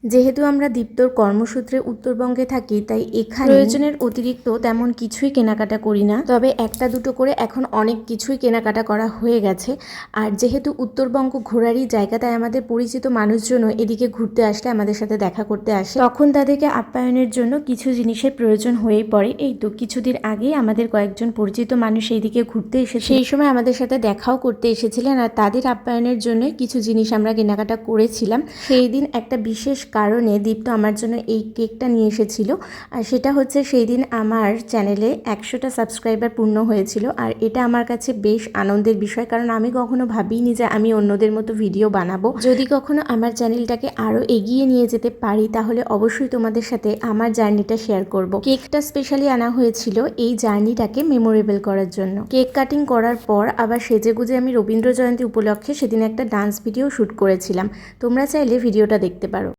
যেহেতু আমরা দীপ্তর কর্মসূত্রে উত্তরবঙ্গে থাকি, তাই এখানে প্রয়োজনের অতিরিক্ত তেমন কিছুই কেনাকাটা করি না। তবে একটা দুটো করে এখন অনেক কিছুই কেনাকাটা করা হয়ে গেছে। আর যেহেতু উত্তরবঙ্গ ঘোরারই জায়গা, তাই আমাদের পরিচিত মানুষজনও এদিকে ঘুরতে আসলে আমাদের সাথে দেখা করতে আসে, তখন তাদেরকে আপ্যায়নের জন্য কিছু জিনিসের প্রয়োজন হয়েই পড়ে। এই তো কিছুদিন আগেই আমাদের কয়েকজন পরিচিত মানুষ এইদিকে ঘুরতে এসেছে, সেই সময় আমাদের সাথে দেখাও করতে এসেছিলেন, আর তাদের আপ্যায়নের জন্য কিছু জিনিস আমরা কেনাকাটা করেছিলাম। সেই দিন একটা বিশেষ কারণে দীপ্ত আমার জন্য এই কেকটা নিয়ে এসেছিল, আর সেটা হচ্ছে সেই দিন আমার চ্যানেলে 100টা সাবস্ক্রাইবার পূর্ণ হয়েছিল। আর এটা আমার কাছে বেশ আনন্দের বিষয়, কারণ আমি কখনো ভাবিনি যে আমি অন্যদের মতো ভিডিও বানাবো। যদি কখনো আমার চ্যানেলটাকে আরও এগিয়ে নিয়ে যেতে পারি, তাহলে অবশ্যই তোমাদের সাথে আমার জার্নিটা শেয়ার করব। কেকটা স্পেশালি আনা হয়েছিল এই জার্নিটাকে মেমোরেবল করার জন্য। কেক কাটিং করার পর আবার সেজেগুজে আমি রবীন্দ্র জয়ন্তী উপলক্ষে সেদিন একটা ডান্স ভিডিও শ্যুট করেছিলাম। তোমরা চাইলে ভিডিওটা দেখতে পারো।